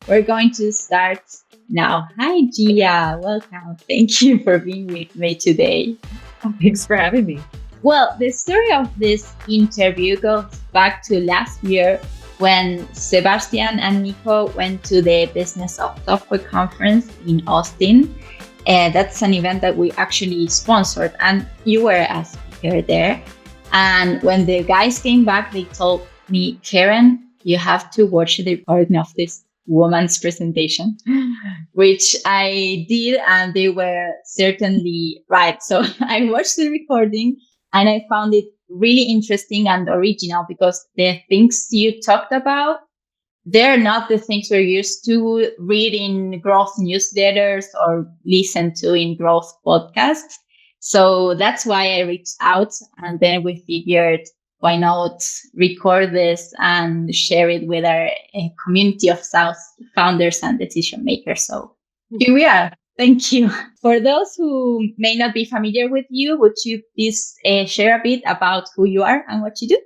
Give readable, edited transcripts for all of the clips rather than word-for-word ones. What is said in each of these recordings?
We're going to start now. Hi, Gia. Welcome. Thank you for being with me today. Thanks for having me. Well, the story of this interview goes back to last year when Sebastian and Nico went to the Business of Software conference in Austin. That's an event that we actually sponsored, and you were a speaker there. And when the guys came back, they told me, Karen, you have to watch the recording of this woman's presentation, which I did, and they were certainly right. So I watched the recording and I found it really interesting and original because the things you talked about, they're not the things we're used to read in growth newsletters or listen to in growth podcasts. So that's why I reached out, and then we figured, why not record this and share it with our community of SaaS founders and decision makers. So here we are. Thank you. For those who may not be familiar with you, would you please share a bit about who you are and what you do?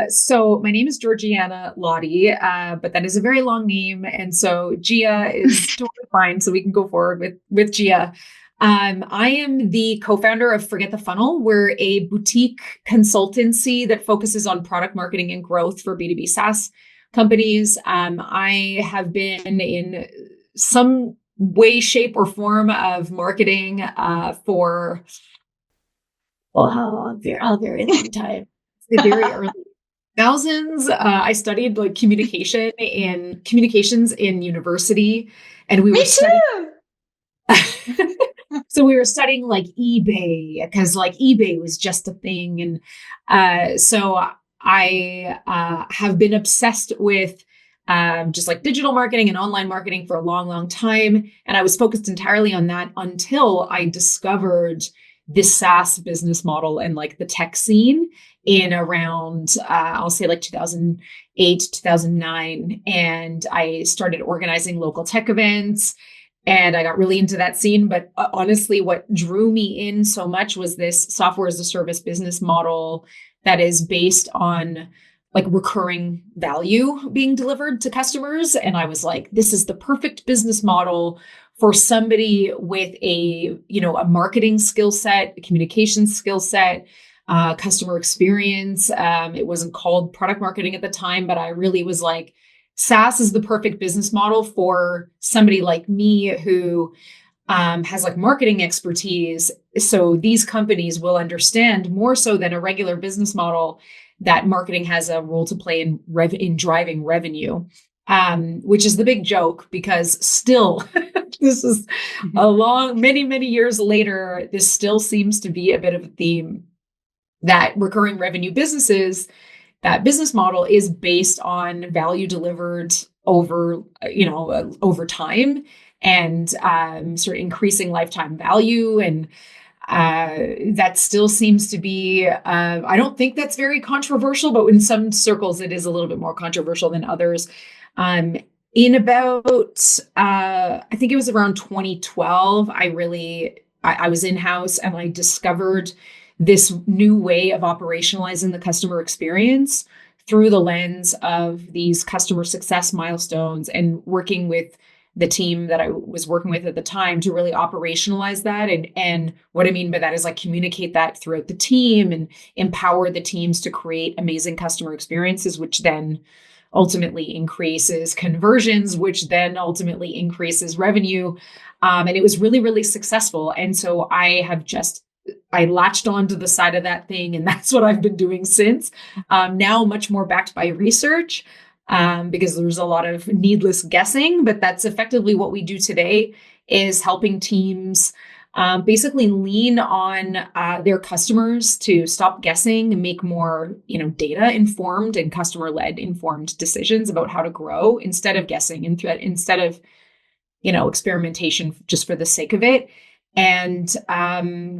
So my name is Gia Laudi, but that is a very long name. And so Gia is totally fine. So we can go forward with Gia. I am the co-founder of Forget the Funnel. We're a boutique consultancy that focuses on product marketing and growth for B2B SaaS companies. I have been in some way, shape, or form of marketing for a very long time. The very early thousands. I studied like communications in university, and we were studying. So we were studying like eBay because like eBay was just a thing, and so I have been obsessed with just like digital marketing and online marketing for a long, long time, and I was focused entirely on that until I discovered this SaaS business model and like the tech scene in around, I'll say like 2008, 2009. And I started organizing local tech events and I got really into that scene. But honestly, what drew me in so much was this software as a service business model that is based on like recurring value being delivered to customers. And I was like, this is the perfect business model for somebody with a marketing skill set, a communication skill set, customer experience. It wasn't called product marketing at the time, but I really was like, SaaS is the perfect business model for somebody like me who has like marketing expertise. So these companies will understand more so than a regular business model that marketing has a role to play in driving revenue, which is the big joke because still, this is many years later, this still seems to be a bit of a theme that recurring revenue businesses, that business model is based on value delivered over time and sort of increasing lifetime value. And that still seems to be, I don't think that's very controversial, but in some circles, it is a little bit more controversial than others. In about, I think it was around 2012, I was in-house and I discovered this new way of operationalizing the customer experience through the lens of these customer success milestones and working with the team that I was working with at the time to really operationalize that. And what I mean by that is like communicate that throughout the team and empower the teams to create amazing customer experiences, which then ultimately increases conversions, which then ultimately increases revenue. And it was really, really successful. And so I latched onto the side of that thing, and that's what I've been doing since. Now much more backed by research, because there's a lot of needless guessing, but that's effectively what we do today is helping teams basically lean on their customers to stop guessing and make more, data informed and customer led informed decisions about how to grow instead of guessing and instead of, experimentation just for the sake of it. And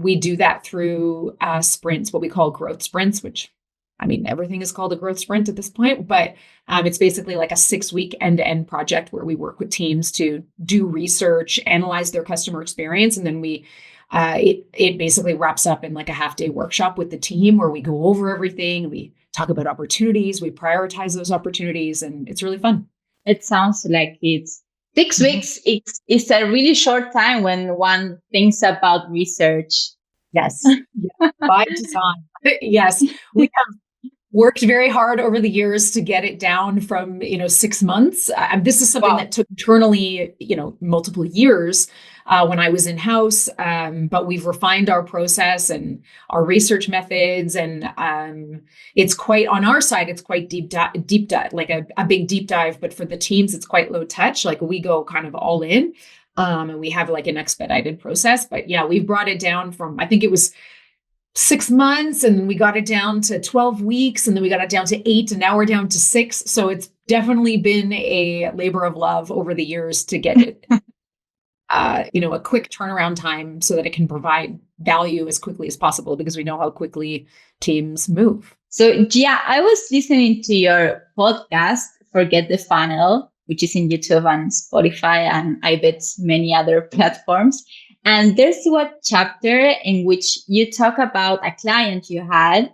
we do that through sprints, what we call growth sprints, which everything is called a growth sprint at this point, but it's basically like a 6-week end-to-end project where we work with teams to do research, analyze their customer experience, and then it basically wraps up in like a half-day workshop with the team where we go over everything, we talk about opportunities, we prioritize those opportunities, and it's really fun. It sounds like it's 6 weeks. It's a really short time when one thinks about research. Yes. Yeah. By design. Yes. We have worked very hard over the years to get it down from, 6 months. This is something that took internally, multiple years when I was in-house. But we've refined our process and our research methods. And it's quite, on our side, it's quite deep dive, like a big deep dive. But for the teams, it's quite low touch. Like we go kind of all in. And we have like an expedited process. But yeah, we've brought it down from, I think it was 6 months, and then we got it down to 12 weeks, and then we got it down to 8, and now we're down to 6. So it's definitely been a labor of love over the years to get it, a quick turnaround time so that it can provide value as quickly as possible, because we know how quickly teams move. So Gia, I was listening to your podcast, Forget the Funnel, which is in YouTube and Spotify, and I bet many other platforms. And there's one chapter in which you talk about a client you had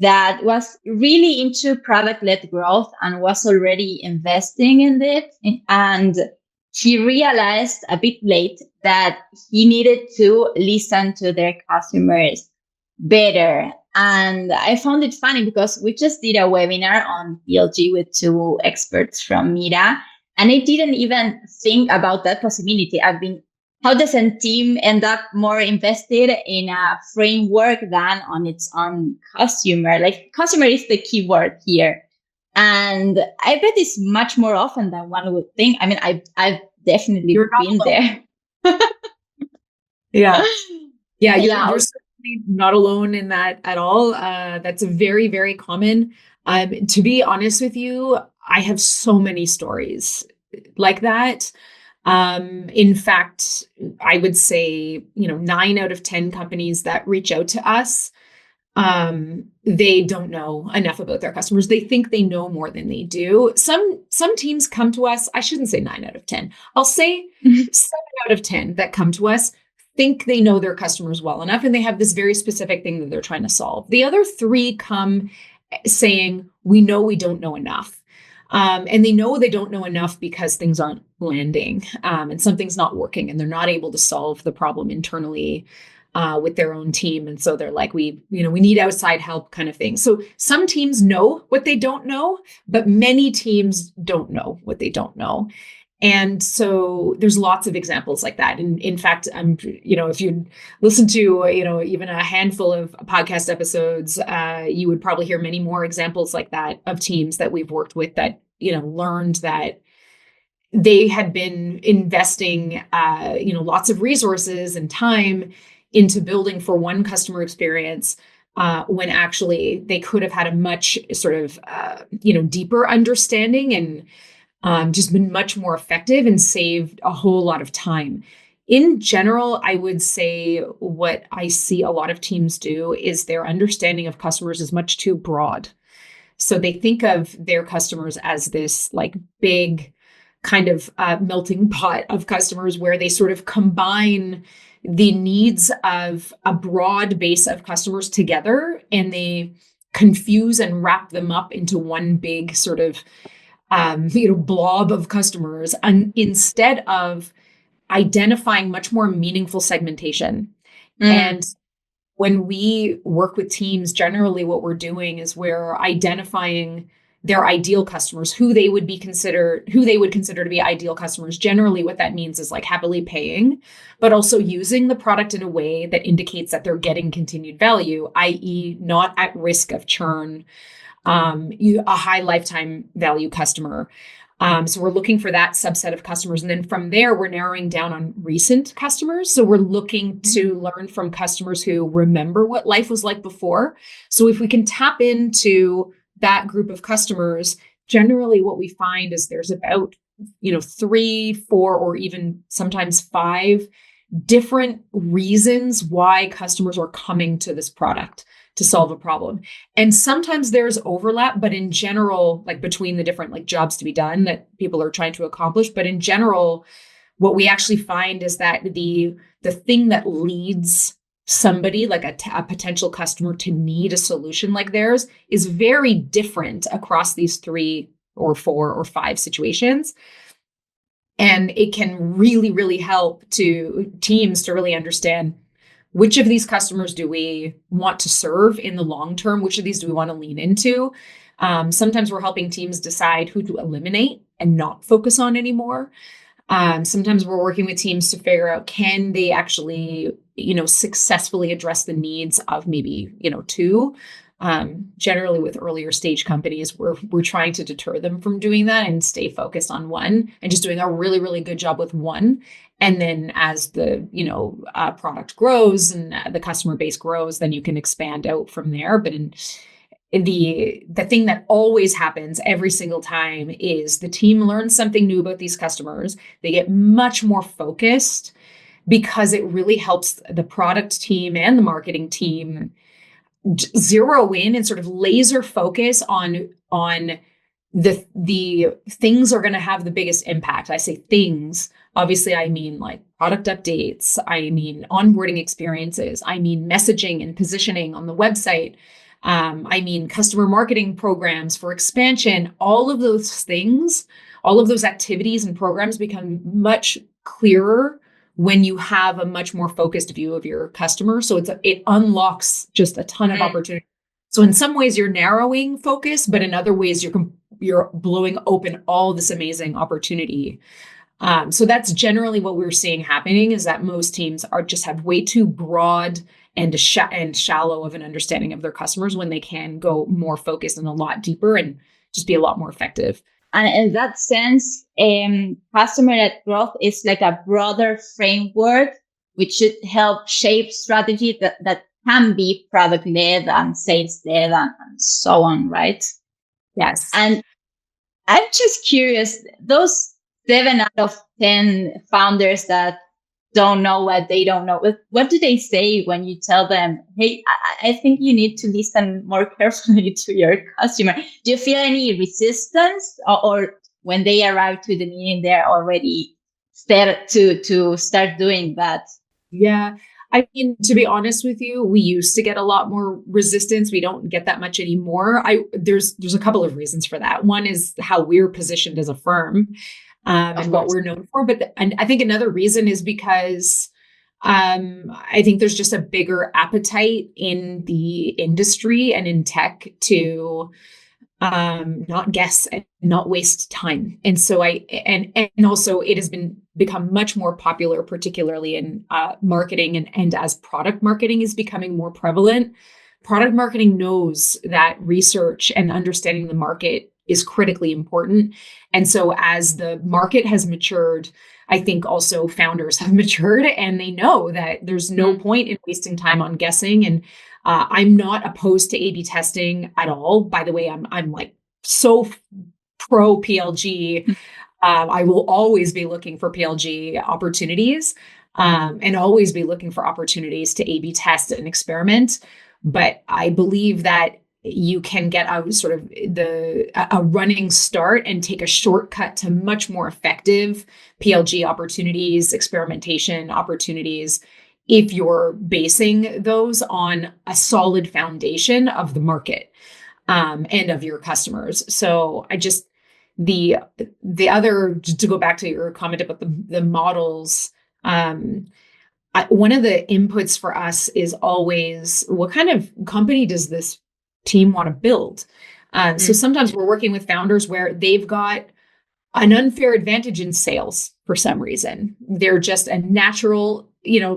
that was really into product-led growth and was already investing in it. And he realized a bit late that he needed to listen to their customers better. And I found it funny because we just did a webinar on PLG with 2 experts from Mira, and I didn't even think about that possibility. How does a team end up more invested in a framework than on its own customer? Like, customer is the key word here. And I bet it's much more often than one would think. I mean, I've definitely been there. Yeah. You're certainly not alone in that at all. That's a very, very common. To be honest with you, I have so many stories like that. In fact, I would say, 9 out of 10 companies that reach out to us, they don't know enough about their customers. They think they know more than they do. Some teams come to us. I shouldn't say 9 out of 10. I'll say 7 out of 10 that come to us think they know their customers well enough, and they have this very specific thing that they're trying to solve. The other 3 come saying, we know we don't know enough. And they know they don't know enough because things aren't landing, and something's not working, and they're not able to solve the problem internally with their own team. And so they're like, we need outside help, kind of thing. So some teams know what they don't know, but many teams don't know what they don't know. And so there's lots of examples like that. And in fact, if you listen to, even a handful of podcast episodes, you would probably hear many more examples like that of teams that we've worked with that, learned that they had been investing, lots of resources and time into building for one customer experience, when actually they could have had a much sort of, deeper understanding and just been much more effective and saved a whole lot of time. In general, I would say what I see a lot of teams do is their understanding of customers is much too broad. So they think of their customers as this like big kind of melting pot of customers where they sort of combine the needs of a broad base of customers together, and they confuse and wrap them up into one big sort of blob of customers, and instead of identifying much more meaningful segmentation. And when we work with teams, generally what we're doing is we're identifying their ideal customers, who they would consider to be ideal customers. Generally, what that means is like happily paying, but also using the product in a way that indicates that they're getting continued value, i.e., not at risk of churn, a high lifetime value customer. So we're looking for that subset of customers. And then from there, we're narrowing down on recent customers. So we're looking to learn from customers who remember what life was like before. So if we can tap into that group of customers, generally what we find is there's about, 3, 4, or even sometimes 5 different reasons why customers are coming to this product to solve a problem. And sometimes there's overlap, but in general, like between the different like jobs to be done that people are trying to accomplish. But in general, what we actually find is that the thing that leads somebody like a potential customer to need a solution like theirs is very different across these 3 or 4 or 5 situations. And it can really, really help to teams to really understand which of these customers do we want to serve in the long term? Which of these do we want to lean into? Sometimes we're helping teams decide who to eliminate and not focus on anymore. Sometimes we're working with teams to figure out, can they actually, successfully address the needs of maybe, 2. Generally with earlier stage companies, we're trying to deter them from doing that and stay focused on one and just doing a really, really good job with one. And then as the, product grows and the customer base grows, then you can expand out from there. But the thing that always happens every single time is the team learns something new about these customers. They get much more focused because it really helps the product team and the marketing team zero in and sort of laser focus on the things are going to have the biggest impact. I say things, obviously I mean like product updates, I mean onboarding experiences, I mean messaging and positioning on the website, I mean customer marketing programs for expansion. All of those things, all of those activities and programs become much clearer when you have a much more focused view of your customer. So it unlocks just a ton of opportunity. So in some ways you're narrowing focus, but in other ways you're blowing open all this amazing opportunity. So that's generally what we're seeing happening, is that most teams just have way too broad and shallow of an understanding of their customers when they can go more focused and a lot deeper and just be a lot more effective. And in that sense, customer-led growth is like a broader framework which should help shape strategy that can be product-led and sales-led and so on, right? Yes. And I'm just curious, those 7 out of 10 founders that don't know what they don't know, what do they say when you tell them, hey, I think you need to listen more carefully to your customer? Do you feel any resistance, or when they arrive to the meeting, they're already set to start doing that? Yeah. I mean, to be honest with you, we used to get a lot more resistance. We don't get that much anymore. There's a couple of reasons for that. One is how we're positioned as a firm. And what we're known for. And I think another reason is because I think there's just a bigger appetite in the industry and in tech to not guess and not waste time. And so and also it has become much more popular, particularly in marketing and as product marketing is becoming more prevalent. Product marketing knows that research and understanding the market is critically important. And so as the market has matured, I think also founders have matured and they know that there's no point in wasting time on guessing. And I'm not opposed to A/B testing at all. By the way, I'm like so pro PLG. I will always be looking for PLG opportunities and always be looking for opportunities to A/B test and experiment. But I believe that you can get a sort of a running start and take a shortcut to much more effective PLG opportunities, experimentation opportunities, if you're basing those on a solid foundation of the market and of your customers. So the other, just to go back to your comment about the models, one of the inputs for us is always, what kind of company does this team want to build? So sometimes we're working with founders where they've got an unfair advantage in sales for some reason. They're just a natural,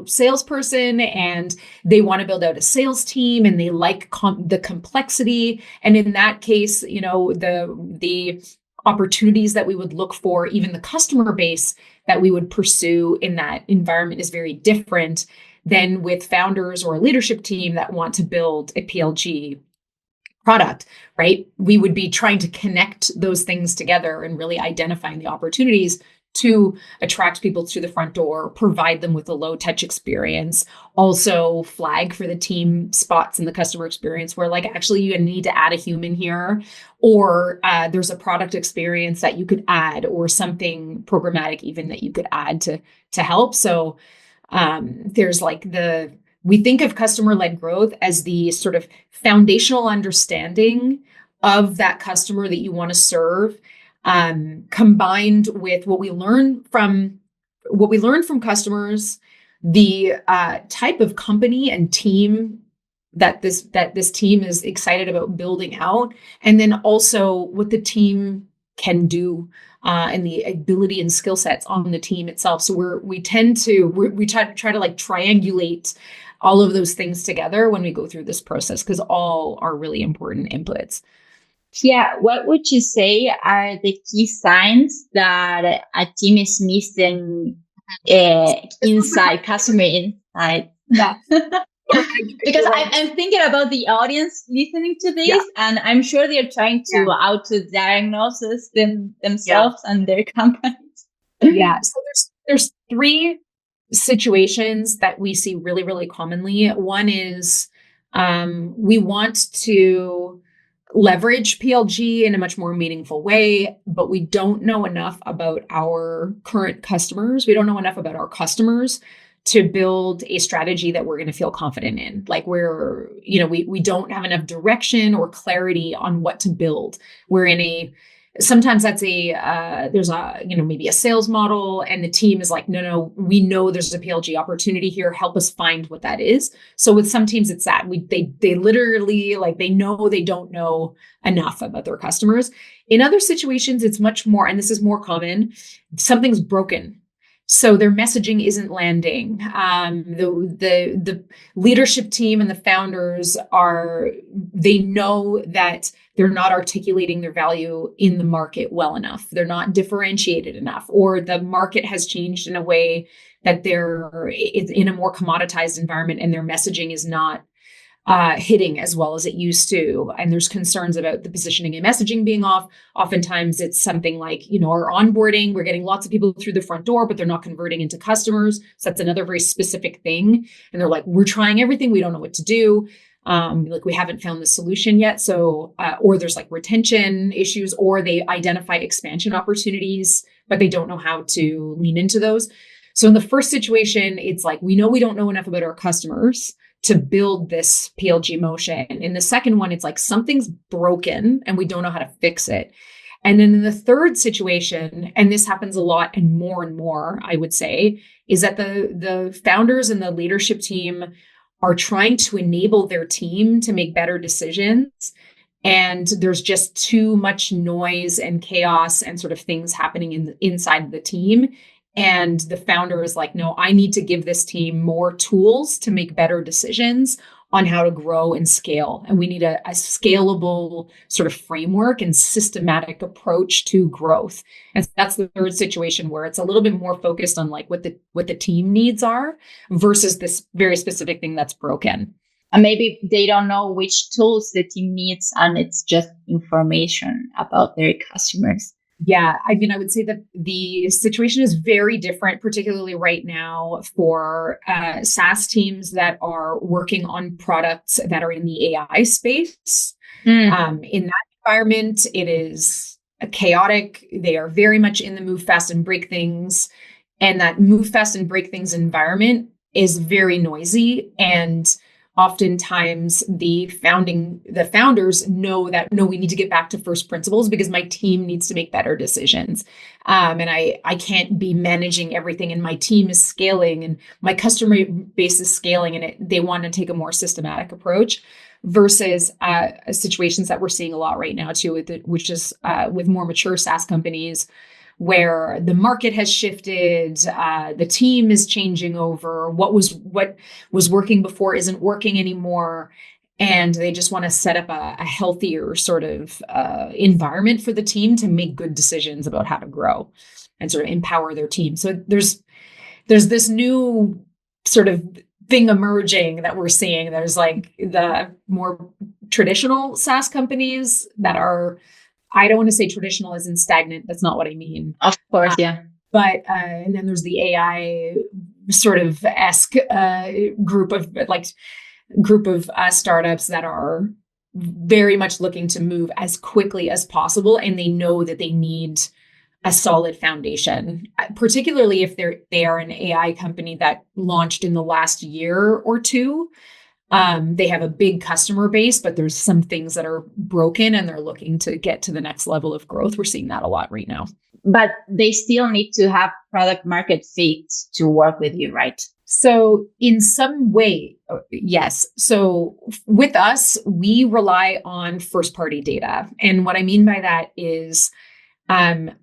salesperson, and they want to build out a sales team, and they like the complexity. And in that case, the opportunities that we would look for, even the customer base that we would pursue in that environment, is very different than with founders or a leadership team that want to build a PLG product, right? We would be trying to connect those things together and really identifying the opportunities to attract people to the front door, provide them with a low touch experience, also flag for the team spots in the customer experience where, like, actually you need to add a human here, or there's a product experience that you could add, or something programmatic even that you could add to help. So there's we think of customer-led growth as the sort of foundational understanding of that customer that you want to serve, combined with what we learn from customers, the type of company and team that this team is excited about building out, and then also what the team can do, and the ability and skill sets on the team itself. So we try to like triangulate all of those things together when we go through this process, because all are really important inputs. Yeah, what would you say are the key signs that a team is missing inside, customer insight? Yeah. Because I'm thinking about the audience listening to this, and I'm sure they're trying to auto-diagnose themselves and their companies. Yeah. So there's three situations that we see really, really commonly. One is we want to leverage PLG in a much more meaningful way, but we don't know enough about our current customers. We don't know enough about our customers to build a strategy that we're going to feel confident in. Like we don't have enough direction or clarity on what to build. Sometimes that's there's maybe a sales model, and the team is like, no, we know there's a PLG opportunity here. Help us find what that is. So with some teams, it's that they literally, like, they know they don't know enough about their customers. In other situations, it's much more, and this is more common, something's broken. So their messaging isn't landing. The leadership team and the founders they know that they're not articulating their value in the market well enough. They're not differentiated enough, or the market has changed in a way that they're in a more commoditized environment, and their messaging is not hitting as well as it used to. And there's concerns about the positioning and messaging being off. Oftentimes it's something like, our onboarding, we're getting lots of people through the front door, but they're not converting into customers. So that's another very specific thing. And they're like, we're trying everything. We don't know what to do. We haven't found the solution yet. So, or there's like retention issues, or they identify expansion opportunities, but they don't know how to lean into those. So in the first situation, it's like, we know we don't know enough about our customers to build this PLG motion. In the second one, it's like something's broken and we don't know how to fix it. And then in the third situation, and this happens a lot and more, I would say, is that the founders and the leadership team are trying to enable their team to make better decisions. And there's just too much noise and chaos and sort of things happening inside the team. And the founder is like, no, I need to give this team more tools to make better decisions on how to grow and scale. And we need a scalable sort of framework and systematic approach to growth. And that's the third situation, where it's a little bit more focused on like what the team needs are versus this very specific thing that's broken. And maybe they don't know which tools the team needs, and it's just information about their customers. Yeah, I would say that the situation is very different, particularly right now for SaaS teams that are working on products that are in the AI space. In that environment, it is chaotic. They are very much in the move fast and break things. And that move fast and break things environment is very noisy. And oftentimes the founders know that, no, we need to get back to first principles because my team needs to make better decisions. And I can't be managing everything, and my team is scaling and my customer base is scaling, and they want to take a more systematic approach versus situations that we're seeing a lot right now too, which is with more mature SaaS companies, where the market has shifted, the team is changing over, what was working before isn't working anymore, and they just want to set up a healthier sort of environment for the team to make good decisions about how to grow and sort of empower their team. So there's this new sort of thing emerging that we're seeing. There's like the more traditional SaaS companies that are, I don't want to say traditional as in stagnant. That's not what I mean. Of course, yeah. But and then there's the AI sort of esque group of startups that are very much looking to move as quickly as possible, and they know that they need a solid foundation, particularly if they are an AI company that launched in the last year or two. They have a big customer base, but there's some things that are broken and they're looking to get to the next level of growth. We're seeing that a lot right now. But they still need to have product market fit to work with you, right? So in some way, yes. So with us, we rely on first party data. And what I mean by that is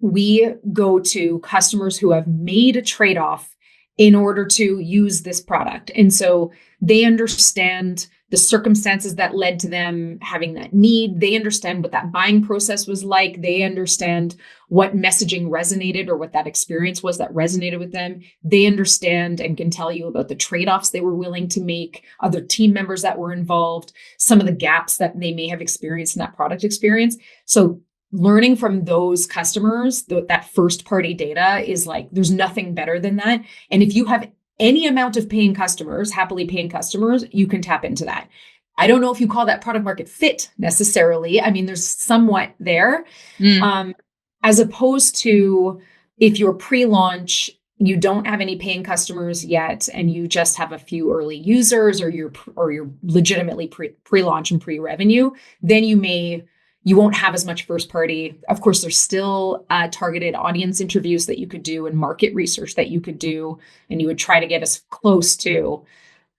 we go to customers who have made a trade-off in order to use this product. And so they understand the circumstances that led to them having that need. They understand what that buying process was like. They understand what messaging resonated or what that experience was that resonated with them. They understand and can tell you about the trade-offs they were willing to make, other team members that were involved, some of the gaps that they may have experienced in that product experience. So learning from those customers, that first party data is like, there's nothing better than that. And if you have any amount of paying customers, happily paying customers, you can tap into that. I don't know if you call that product market fit necessarily. I mean, there's somewhat there, as opposed to if you're pre-launch, you don't have any paying customers yet, and you just have a few early users, or you're legitimately pre-launch and pre-revenue, then you won't have as much first party. Of course, there's still targeted audience interviews that you could do and market research that you could do. And you would try to get as close to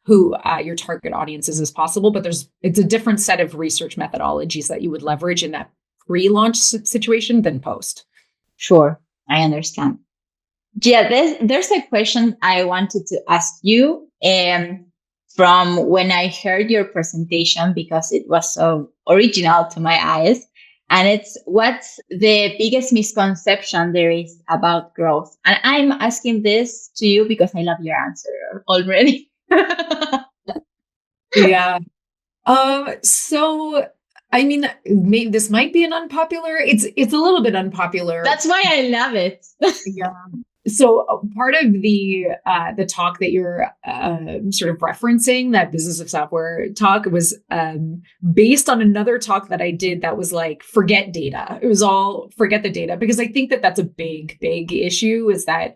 who your target audience is as possible. But it's a different set of research methodologies that you would leverage in that pre-launch situation than post. Sure, I understand. Yeah, there's a question I wanted to ask you. From when I heard your presentation, because it was so original to my eyes. And it's, what's the biggest misconception there is about growth? And I'm asking this to you because I love your answer already. Yeah. So, I mean, this might be an unpopular, it's a little bit unpopular. That's why I love it. Yeah. So part of the talk that you're sort of referencing, that business of software talk, was based on another talk that I did that was like, forget data. It was all forget the data, because I think that that's a big issue, is that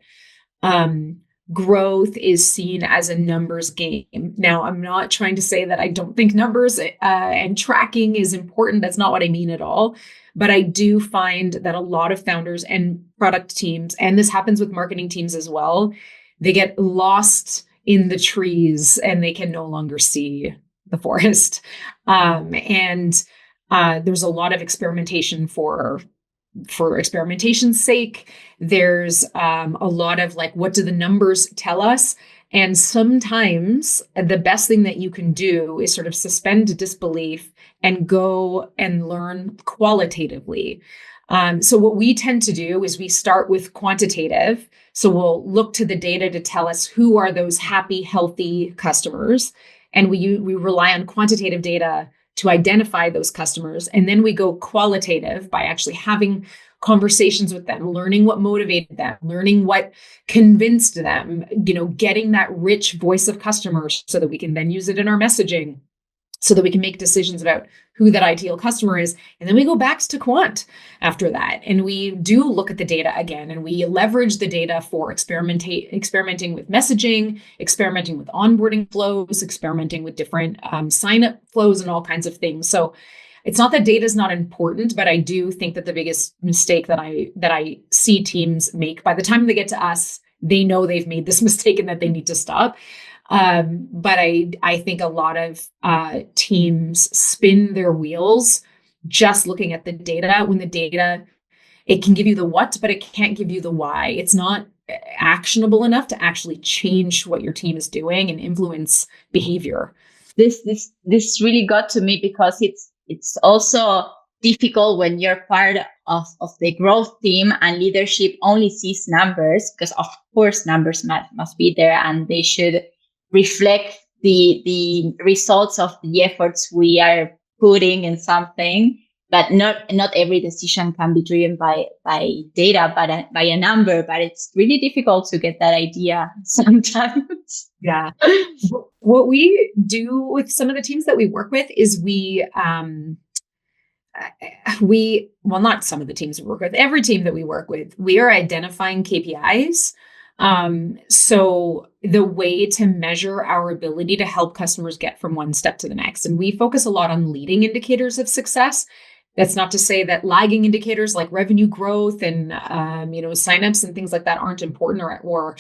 growth is seen as a numbers game. Now, I'm not trying to say that I don't think numbers and tracking is important. That's not what I mean at all. But I do find that a lot of founders and product teams, and this happens with marketing teams as well, they get lost in the trees and they can no longer see the forest. And there's a lot of experimentation for experimentation's sake. There's a lot of like, what do the numbers tell us? And sometimes the best thing that you can do is sort of suspend disbelief and go and learn qualitatively. So what we tend to do is we start with quantitative. So we'll look to the data to tell us who are those happy, healthy customers. And we rely on quantitative data to identify those customers. And then we go qualitative by actually having conversations with them, learning what motivated them, learning what convinced them, getting that rich voice of customers so that we can then use it in our messaging, so that we can make decisions about who that ideal customer is. And then we go back to quant after that. And we do look at the data again, and we leverage the data for experimenting with messaging, experimenting with onboarding flows, experimenting with different sign-up flows and all kinds of things. So it's not that data is not important, but I do think that the biggest mistake that I see teams make, by the time they get to us, they know they've made this mistake and that they need to stop. But I think a lot of teams spin their wheels just looking at the data, when the data, it can give you the what, but it can't give you the why. It's not actionable enough to actually change what your team is doing and influence behavior. This really got to me, because it's also difficult when you're part of the growth team and leadership only sees numbers, because of course numbers must be there and they should reflect the results of the efforts we are putting in something. But not every decision can be driven by data, but by a number. But it's really difficult to get that idea sometimes. Yeah. What we do with some of the teams that we work with is well, not some of the teams we work with, every team that we work with, we are identifying KPIs So the way to measure our ability to help customers get from one step to the next, and we focus a lot on leading indicators of success. That's not to say that lagging indicators like revenue growth and signups and things like that aren't important, or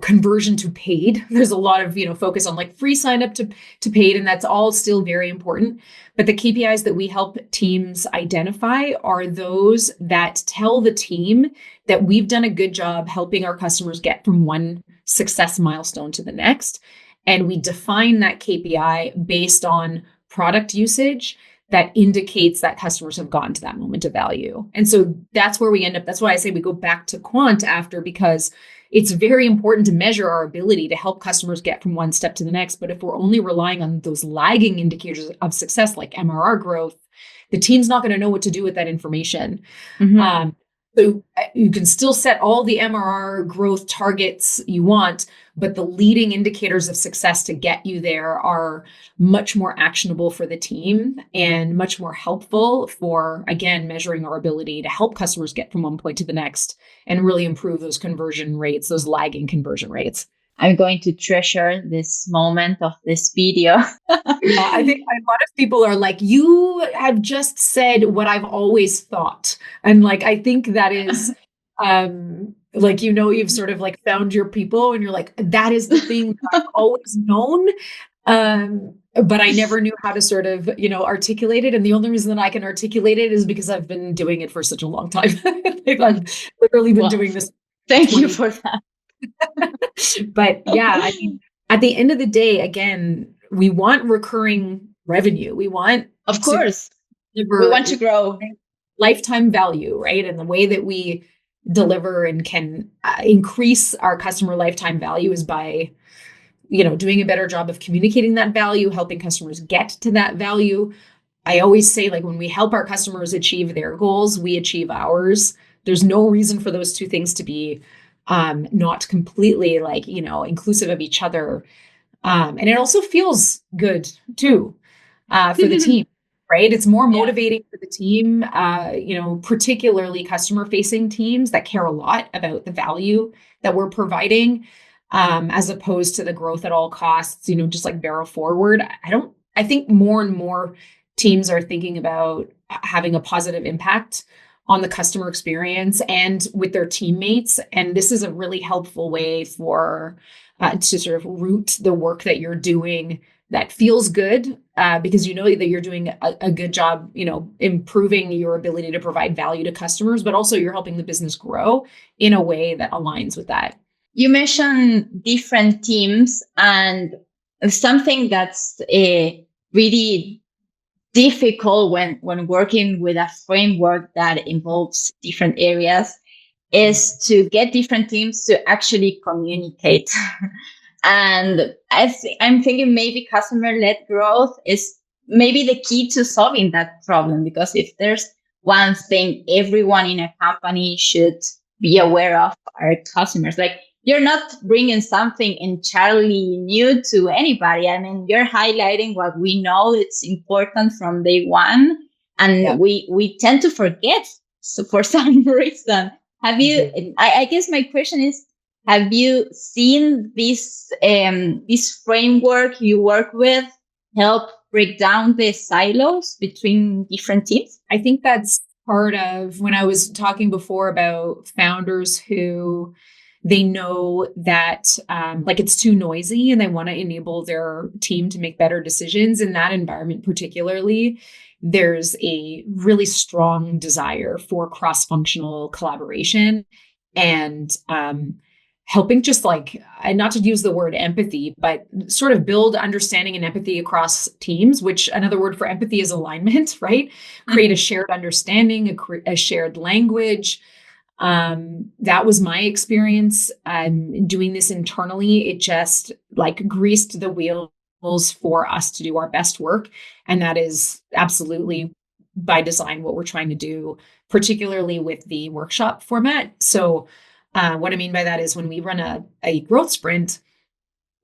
conversion to paid. There's a lot of focus on like free sign up to paid, and that's all still very important. But the KPIs that we help teams identify are those that tell the team that we've done a good job helping our customers get from one success milestone to the next. And we define that KPI based on product usage that indicates that customers have gotten to that moment of value. And so that's where we end up. That's why I say we go back to quant after, because it's very important to measure our ability to help customers get from one step to the next. But if we're only relying on those lagging indicators of success, like MRR growth, the team's not going to know what to do with that information. Mm-hmm. So you can still set all the MRR growth targets you want, but the leading indicators of success to get you there are much more actionable for the team and much more helpful for, again, measuring our ability to help customers get from one point to the next and really improve those conversion rates, those lagging conversion rates. I'm going to treasure this moment of this video. Yeah, I think a lot of people are like, you have just said what I've always thought. And like, I think that is, you've sort of like found your people and you're like, that is the thing that I've always known. But I never knew how to sort of, articulate it. And the only reason that I can articulate it is because I've been doing it for such a long time. I've literally been doing this. Thank you for that. But yeah, I mean, at the end of the day, again, we want recurring revenue. We want, of course, we want to grow lifetime value, right? And the way that we deliver and can increase our customer lifetime value is by, doing a better job of communicating that value, helping customers get to that value. I always say, like, when we help our customers achieve their goals, we achieve ours. There's no reason for those two things to be not completely inclusive of each other. And it also feels good too, for the team, right? It's more motivating for the team, particularly customer facing teams that care a lot about the value that we're providing, as opposed to the growth at all costs, just like barrel forward. I think more and more teams are thinking about having a positive impact on the customer experience and with their teammates. And this is a really helpful way for to sort of root the work that you're doing that feels good, because you know that you're doing a good job, improving your ability to provide value to customers, but also you're helping the business grow in a way that aligns with that. You mentioned different teams, and something that's really difficult when working with a framework that involves different areas is to get different teams to actually communicate. And I'm thinking maybe customer-led growth is maybe the key to solving that problem, because if there's one thing everyone in a company should be aware of, are customers. Like, you're not bringing something entirely new to anybody. I mean, you're highlighting what we know it's important from day one, and we tend to forget. So for some reason, have you? I guess my question is: have you seen this framework you work with help break down the silos between different teams? I think that's part of when I was talking before about founders who they know that it's too noisy and they want to enable their team to make better decisions. In that environment particularly, there's a really strong desire for cross-functional collaboration and helping just and not to use the word empathy, but sort of build understanding and empathy across teams, which another word for empathy is alignment, right? Create a shared understanding, a shared language. That was my experience doing this internally. It just greased the wheels for us to do our best work. And that is absolutely by design what we're trying to do, particularly with the workshop format. So what I mean by that is when we run a growth sprint,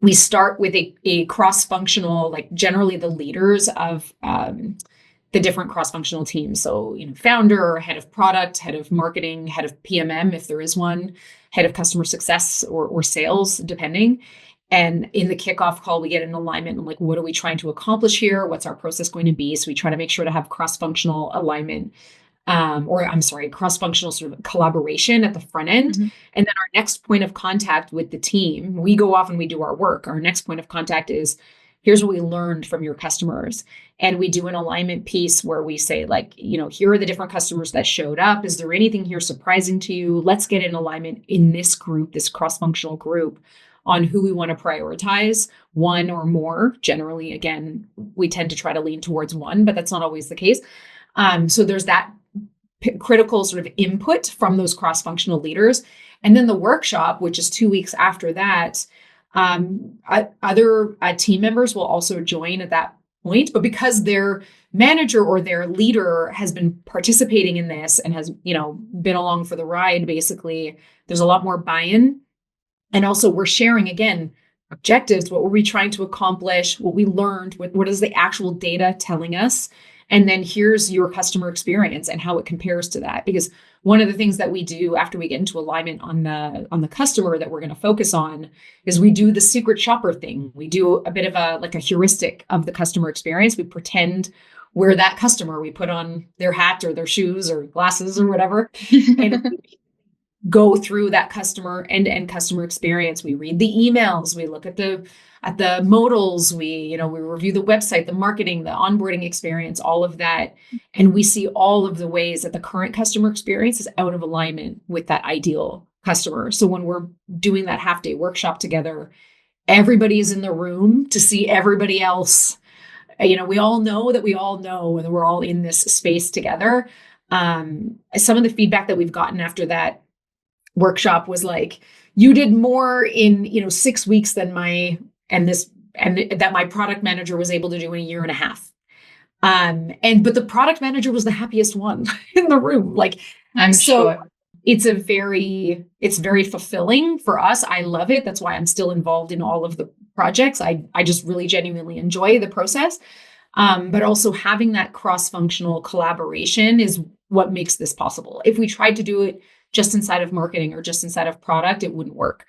we start with a cross-functional, generally the leaders of the different cross-functional teams. So, founder, head of product, head of marketing, head of PMM, if there is one, head of customer success or sales, depending. And in the kickoff call, we get an alignment on like, what are we trying to accomplish here? What's our process going to be? So we try to make sure to have cross-functional alignment, cross-functional sort of collaboration at the front end. Mm-hmm. And then our next point of contact with the team, we go off and we do our work. Our next point of contact is, here's what we learned from your customers. And we do an alignment piece where we say like, here are the different customers that showed up. Is there anything here surprising to you? Let's get an alignment in this group, this cross-functional group, on who we want to prioritize, one or more. Generally, again, we tend to try to lean towards one, but that's not always the case. So there's that critical sort of input from those cross-functional leaders. And then the workshop, which is 2 weeks after that, other team members will also join at that point, but because their manager or their leader has been participating in this and has, been along for the ride, basically, there's a lot more buy-in. And also we're sharing, again, objectives. What were we trying to accomplish? What we learned? What is the actual data telling us? And then here's your customer experience and how it compares to that. Because one of the things that we do after we get into alignment on the customer that we're going to focus on is we do the secret shopper thing. We do a bit of a heuristic of the customer experience. We pretend we're that customer. We put on their hat or their shoes or glasses or whatever, and go through that customer end-to-end customer experience. We read the emails, we look at the modals, we review the website, the marketing, the onboarding experience, all of that. And we see all of the ways that the current customer experience is out of alignment with that ideal customer. So when we're doing that half-day workshop together, everybody is in the room to see everybody else. We all know that we all know, and we're all in this space together. Some of the feedback that we've gotten after that workshop was like, you did more in 6 weeks than that my product manager was able to do in a year and a half. But the product manager was the happiest one in the room. Like, I'm sure it's very fulfilling for us. I love it. That's why I'm still involved in all of the projects. I just really genuinely enjoy the process. But also having that cross-functional collaboration is what makes this possible. If we tried to do it just inside of marketing or just inside of product, it wouldn't work.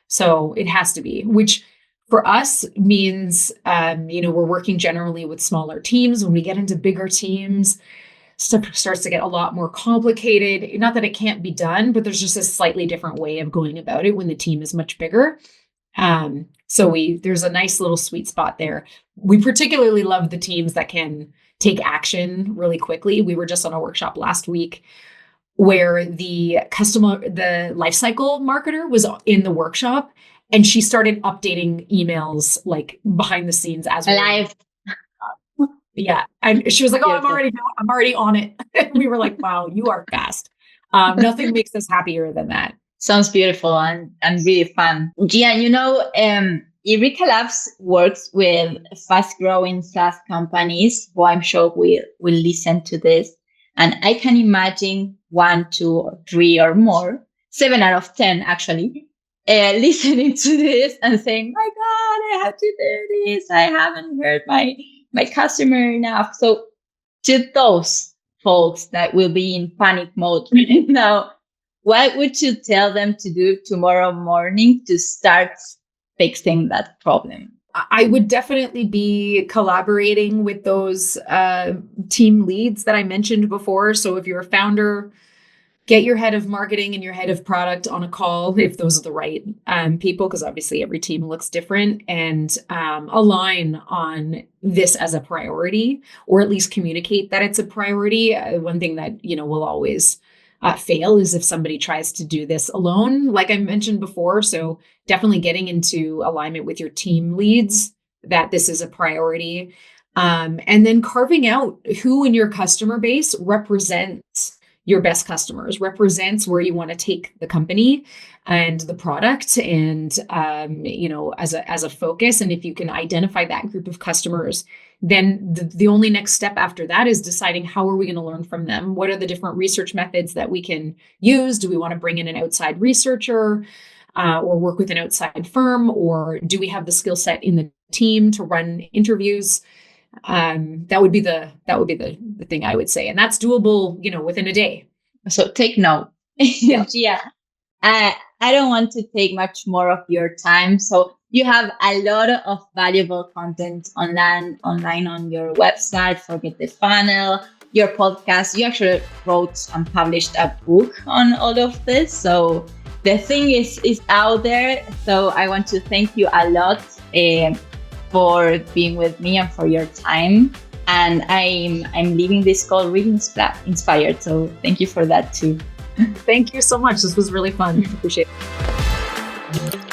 So it has to be, which for us means, we're working generally with smaller teams. When we get into bigger teams, stuff starts to get a lot more complicated. Not that it can't be done, but there's just a slightly different way of going about it when the team is much bigger. So there's a nice little sweet spot there. We particularly love the teams that can take action really quickly. We were just on a workshop last week where the lifecycle marketer was in the workshop, and she started updating emails like behind the scenes as live. Yeah, and she was like, "Oh, I'm already on it." We were like, "Wow, you are fast." Nothing makes us happier than that. Sounds beautiful and really fun. Gia, Eureka Labs works with fast-growing SaaS companies who I'm sure will listen to this. And I can imagine 1, 2, or 3 or more, 7 out of 10 actually, listening to this and saying, "My God, I have to do this. I haven't heard my customer enough." So to those folks that will be in panic mode right now, what would you tell them to do tomorrow morning to start fixing that problem? I would definitely be collaborating with those team leads that I mentioned before. So if you're a founder, get your head of marketing and your head of product on a call, if those are the right people, because obviously every team looks different, and align on this as a priority, or at least communicate that it's a priority. One thing that, will always fail is if somebody tries to do this alone, like I mentioned before. So definitely getting into alignment with your team leads that this is a priority. And then carving out who in your customer base represents your best customers, represents where you want to take the company and the product, and as a focus. And if you can identify that group of customers, then the only next step after that is deciding how are we going to learn from them? What are the different research methods that we can use? Do we want to bring in an outside researcher or work with an outside firm? Or do we have the skill set in the team to run interviews? That would be the thing I would say. And that's doable, within a day. So take note. Yeah. Gia, I don't want to take much more of your time. So you have a lot of valuable content online on your website, Forget the Funnel, your podcast. You actually wrote and published a book on all of this. So the thing is out there. So I want to thank you a lot for being with me and for your time. And I'm leaving this call really inspired. So thank you for that too. Thank you so much. This was really fun. Appreciate it.